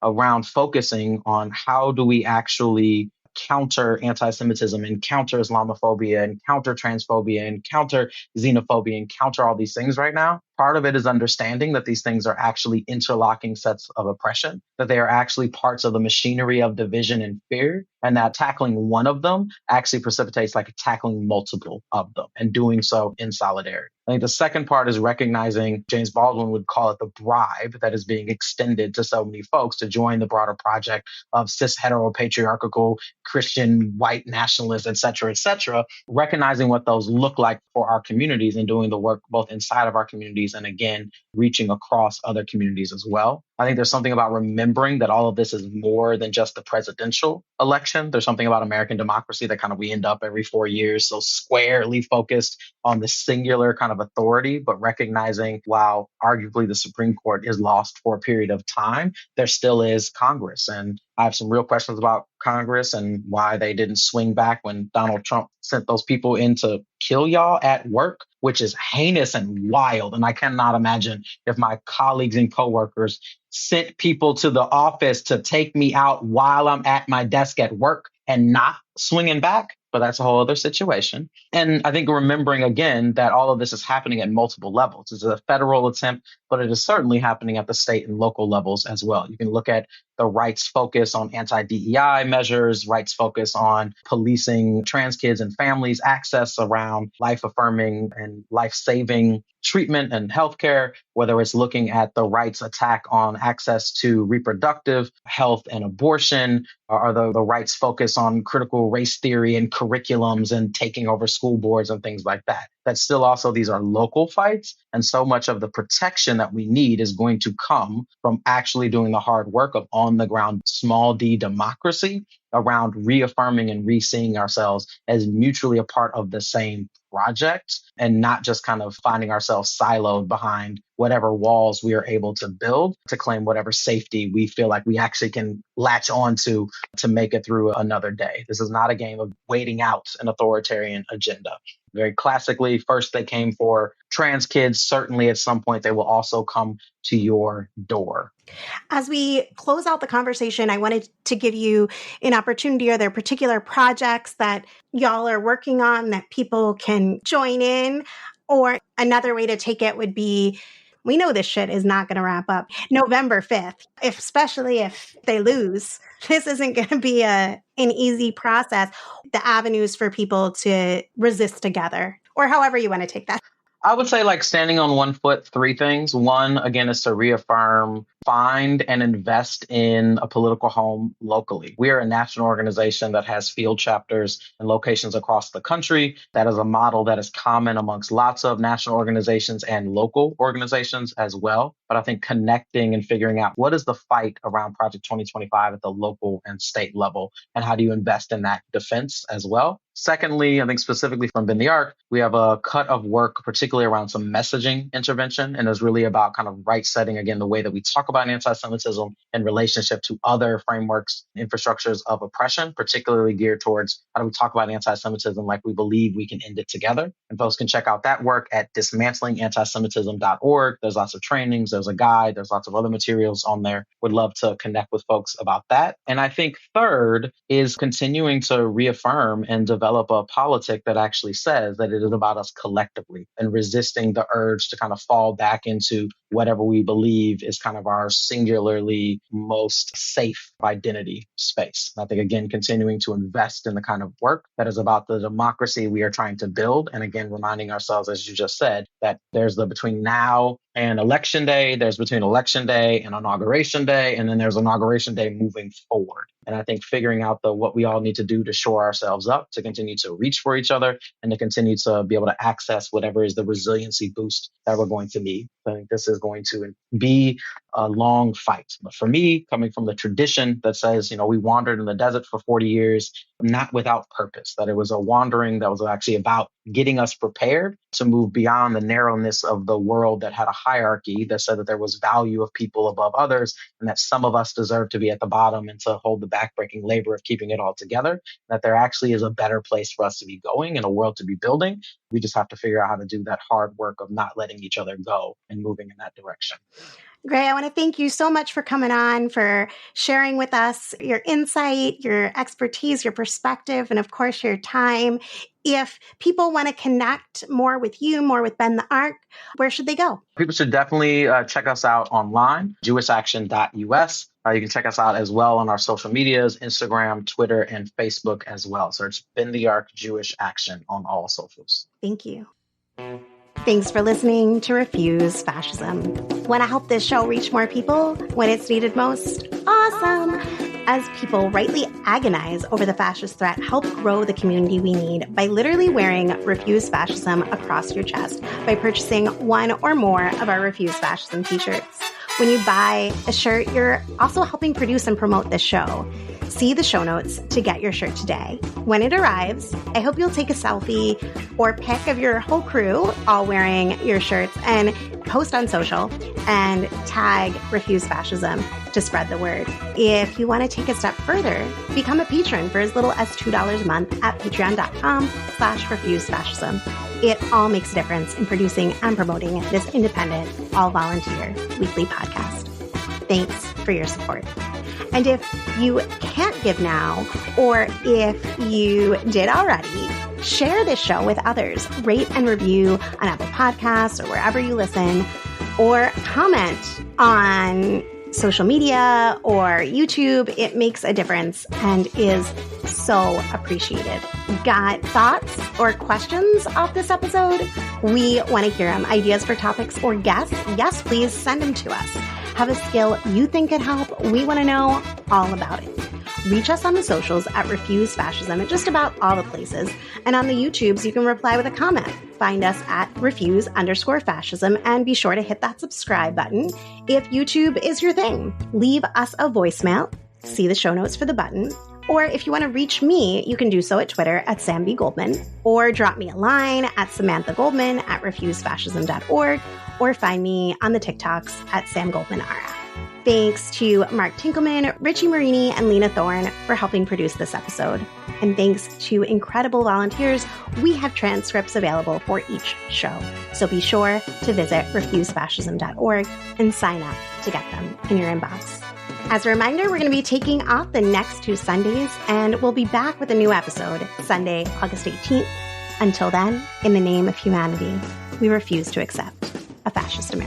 around focusing on how do we actually counter anti-Semitism and counter Islamophobia and counter transphobia and counter xenophobia and counter all these things right now. Part of it is understanding that these things are actually interlocking sets of oppression, that they are actually parts of the machinery of division and fear, and that tackling one of them actually precipitates like tackling multiple of them and doing so in solidarity. I think the second part is recognizing, James Baldwin would call it the bribe that is being extended to so many folks to join the broader project of cis heteropatriarchal Christian white nationalists, et cetera, recognizing what those look like for our communities and doing the work both inside of our communities and, again, reaching across other communities as well. I think there's something about remembering that all of this is more than just the presidential election. There's something about American democracy that kind of we end up every 4 years so squarely focused on the singular kind of authority, but recognizing while arguably the Supreme Court is lost for a period of time, there still is Congress. And I have some real questions about Congress and why they didn't swing back when Donald Trump sent those people in to kill y'all at work, which is heinous and wild. And I cannot imagine if my colleagues and coworkers sent people to the office to take me out while I'm at my desk at work and not swinging back. But that's a whole other situation. And I think remembering again that all of this is happening at multiple levels. It's a federal attempt, but it is certainly happening at the state and local levels as well. You can look at the right's focus on anti-DEI measures, right's focus on policing trans kids and families, access around life-affirming and life-saving treatment and healthcare, whether it's looking at the right's attack on access to reproductive health and abortion, or the right's focus on critical race theory and curriculums and taking over school boards and things like that. That still also, these are local fights. And so much of the protection that we need is going to come from actually doing the hard work of on the ground, small d democracy around reaffirming and re-seeing ourselves as mutually a part of the same project and not just kind of finding ourselves siloed behind whatever walls we are able to build to claim whatever safety we feel like we actually can latch onto to make it through another day. This is not a game of waiting out an authoritarian agenda. Very classically, first they came for trans kids. Certainly at some point they will also come to your door. As we close out the conversation, I wanted to give you an opportunity. Are there particular projects that y'all are working on that people can join in? Or another way to take it would be, we know this shit is not going to wrap up November 5th, especially if they lose. This isn't going to be an easy process. The avenues for people to resist together, or however you want to take that. I would say like standing on one foot, three things. One, again, is to reaffirm, find and invest in a political home locally. We are a national organization that has field chapters and locations across the country. That is a model that is common amongst lots of national organizations and local organizations as well. But I think connecting and figuring out what is the fight around Project 2025 at the local and state level, and how do you invest in that defense as well. Secondly, I think specifically from Bend the Arc, we have a cut of work, particularly around some messaging intervention. And it's really about kind of right setting, again, the way that we talk about anti-Semitism in relationship to other frameworks, infrastructures of oppression, particularly geared towards how do we talk about anti-Semitism like we believe we can end it together. And folks can check out that work at dismantlingantisemitism.org. There's lots of trainings, there's a guide, there's lots of other materials on there. Would love to connect with folks about that. And I think third is continuing to reaffirm and develop a politic that actually says that it is about us collectively and resisting the urge to kind of fall back into whatever we believe is kind of our singularly most safe identity space. And I think, again, continuing to invest in the kind of work that is about the democracy we are trying to build. And again, reminding ourselves, as you just said, that there's the between now and election day, there's between election day and inauguration day, and then there's inauguration day moving forward. And I think figuring out what we all need to do to shore ourselves up, to continue to reach for each other, and to continue to be able to access whatever is the resiliency boost that we're going to need. I think this is going to be a long fight. But for me, coming from the tradition that says, we wandered in the desert for 40 years, not without purpose, that it was a wandering that was actually about getting us prepared to move beyond the narrowness of the world that had a hierarchy that said that there was value of people above others, and that some of us deserve to be at the bottom and to hold the backbreaking labor of keeping it all together, that there actually is a better place for us to be going and a world to be building. We just have to figure out how to do that hard work of not letting each other go and moving in that direction. Graie, I want to thank you so much for coming on, for sharing with us your insight, your expertise, your perspective, and of course, your time. If people want to connect more with you, more with Bend the Arc, where should they go? People should definitely check us out online, jewishaction.us. You can check us out as well on our social medias, Instagram, Twitter, and Facebook as well. Search Bend the Arc Jewish Action on all socials. Thank you. Thanks for listening to Refuse Fascism. Want to help this show reach more people when it's needed most? Awesome! As people rightly agonize over the fascist threat, help grow the community we need by literally wearing Refuse Fascism across your chest by purchasing one or more of our Refuse Fascism t-shirts. When you buy a shirt, you're also helping produce and promote this show. See the show notes to get your shirt today. When it arrives, I hope you'll take a selfie or pic of your whole crew all wearing your shirts and post on social and tag Refuse Fascism to spread the word. If you want to take a step further, become a patron for as little as $2 a month at patreon.com/refusefascism. It all makes a difference in producing and promoting this independent, all-volunteer weekly podcast. Thanks for your support. And if you can't give now, or if you did already, share this show with others. Rate and review on Apple Podcasts or wherever you listen, or comment on social media or YouTube. It makes a difference and is so appreciated. Got thoughts or questions off this episode? We want to hear them. Ideas for topics or guests? Yes, please send them to us. Have a skill you think could help? We want to know all about it. Reach us on the socials at Refuse Fascism at just about all the places. And on the YouTubes, you can reply with a comment. Find us at refuse_fascism and be sure to hit that subscribe button if YouTube is your thing. Leave us a voicemail. See the show notes for the button. Or if you want to reach me, you can do so at Twitter at Sam B. Goldman, or drop me a line at Samantha Goldman at refusefascism.org, or find me on the TikToks at Sam Goldman RF. Thanks to Mark Tinkelman, Richie Marini, and Lena Thorne for helping produce this episode. And thanks to incredible volunteers, we have transcripts available for each show. So be sure to visit refusefascism.org and sign up to get them in your inbox. As a reminder, we're going to be taking off the next 2 Sundays, and we'll be back with a new episode Sunday, August 18th. Until then, in the name of humanity, we refuse to accept a fascist America.